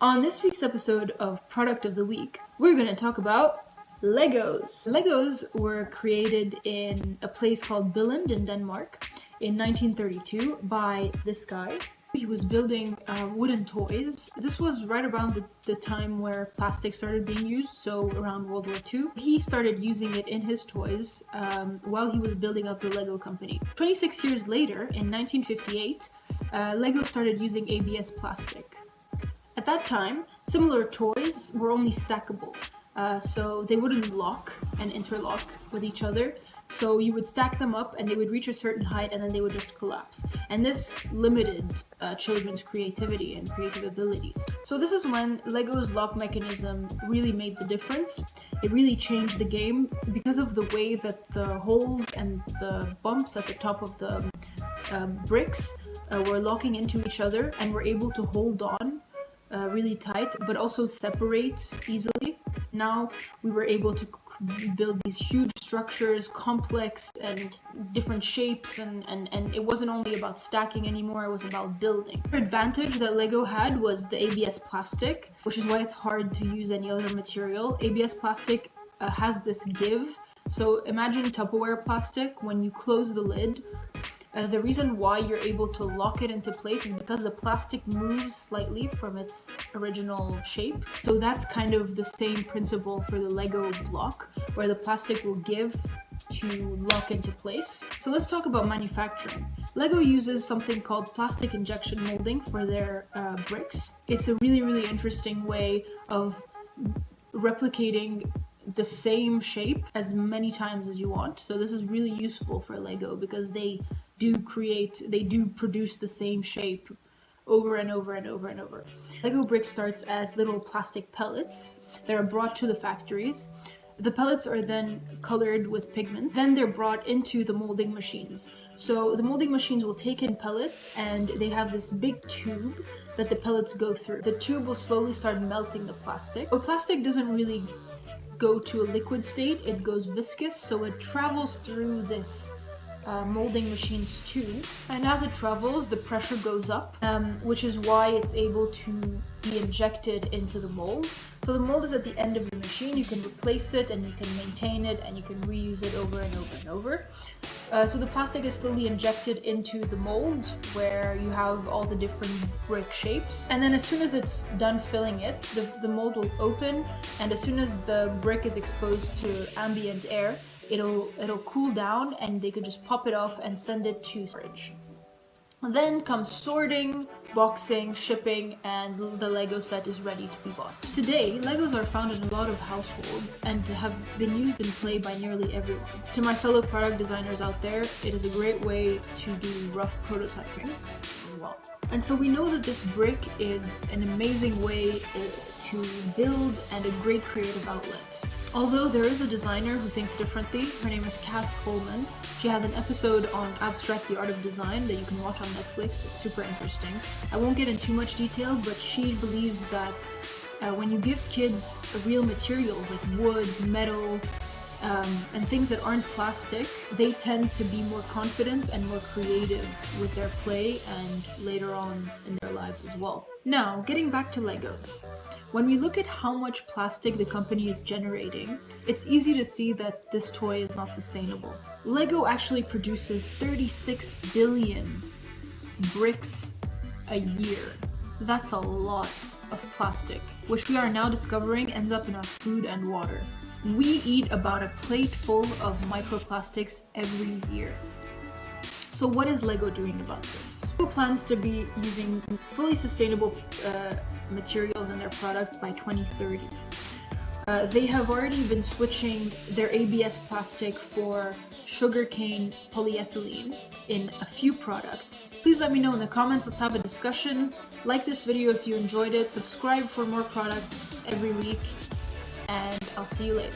On this week's episode of Product of the Week, we're going to talk about Legos. Legos were created in a place called Billund in Denmark in 1932 by this guy. He was building wooden toys. This was right around the time where plastic started being used, so around World War II. He started using it in his toys while he was building up the Lego company. 26 years later, in 1958, Lego started using ABS plastic. At that time, similar toys were only stackable, so they wouldn't lock and interlock with each other. So you would stack them up and they would reach a certain height and then they would just collapse. And this limited children's creativity and creative abilities. So this is when Lego's lock mechanism really made the difference. It really changed the game because of the way that the holes and the bumps at the top of the bricks were locking into each other and were able to hold on really tight, but also separate easily. Now we were able to build these huge structures, complex and different shapes, and it wasn't only about stacking anymore, it was about building. The advantage that Lego had was the ABS plastic, which is why it's hard to use any other material. ABS plastic has this give. So imagine Tupperware plastic. When you close the lid, the reason why you're able to lock it into place is because the plastic moves slightly from its original shape. So that's kind of the same principle for the Lego block, where the plastic will give to lock into place. So let's talk about manufacturing. Lego uses something called plastic injection molding for their bricks. It's a really interesting way of replicating the same shape as many times as you want. So this is really useful for Lego because they do produce the same shape over and over. Lego brick starts as little plastic pellets that are brought to the factories. The pellets are then colored with pigments. Then they're brought into the molding machines. So the molding machines will take in pellets and they have this big tube that the pellets go through. The tube will slowly start melting the plastic. But plastic doesn't really go to a liquid state, it goes viscous, so it travels through this molding machines too, and as it travels the pressure goes up, which is why it's able to be injected into the mold. So the mold is at the end of the machine, you can replace it and you can maintain it and you can reuse it over and over. So the plastic is slowly injected into the mold where you have all the different brick shapes, and then as soon as it's done filling it, the mold will open, and as soon as the brick is exposed to ambient air, it'll cool down and they could just pop it off and send it to storage. Then comes sorting, boxing, shipping, and the Lego set is ready to be bought. Today, Legos are found in a lot of households and have been used in play by nearly everyone. To my fellow product designers out there, it is a great way to do rough prototyping as well. And so we know that this brick is an amazing way to build and a great creative outlet. Although there is a designer who thinks differently, her name is Cass Coleman. She has an episode on Abstract the Art of Design that you can watch on Netflix. It's super interesting. I won't get into too much detail, but she believes that when you give kids real materials like wood, metal, and things that aren't plastic, they tend to be more confident and more creative with their play and later on in their lives as well. Now, getting back to Legos. When we look at how much plastic the company is generating, it's easy to see that this toy is not sustainable. Lego actually produces 36 billion bricks a year. That's a lot of plastic, which we are now discovering ends up in our food and water. We eat about a plate full of microplastics every year. So what is Lego doing about this? Lego plans to be using fully sustainable materials in their products by 2030. They have already been switching their ABS plastic for sugarcane polyethylene in a few products. Please let me know in the comments, let's have a discussion. Like this video if you enjoyed it, subscribe for more products every week, and I'll see you later.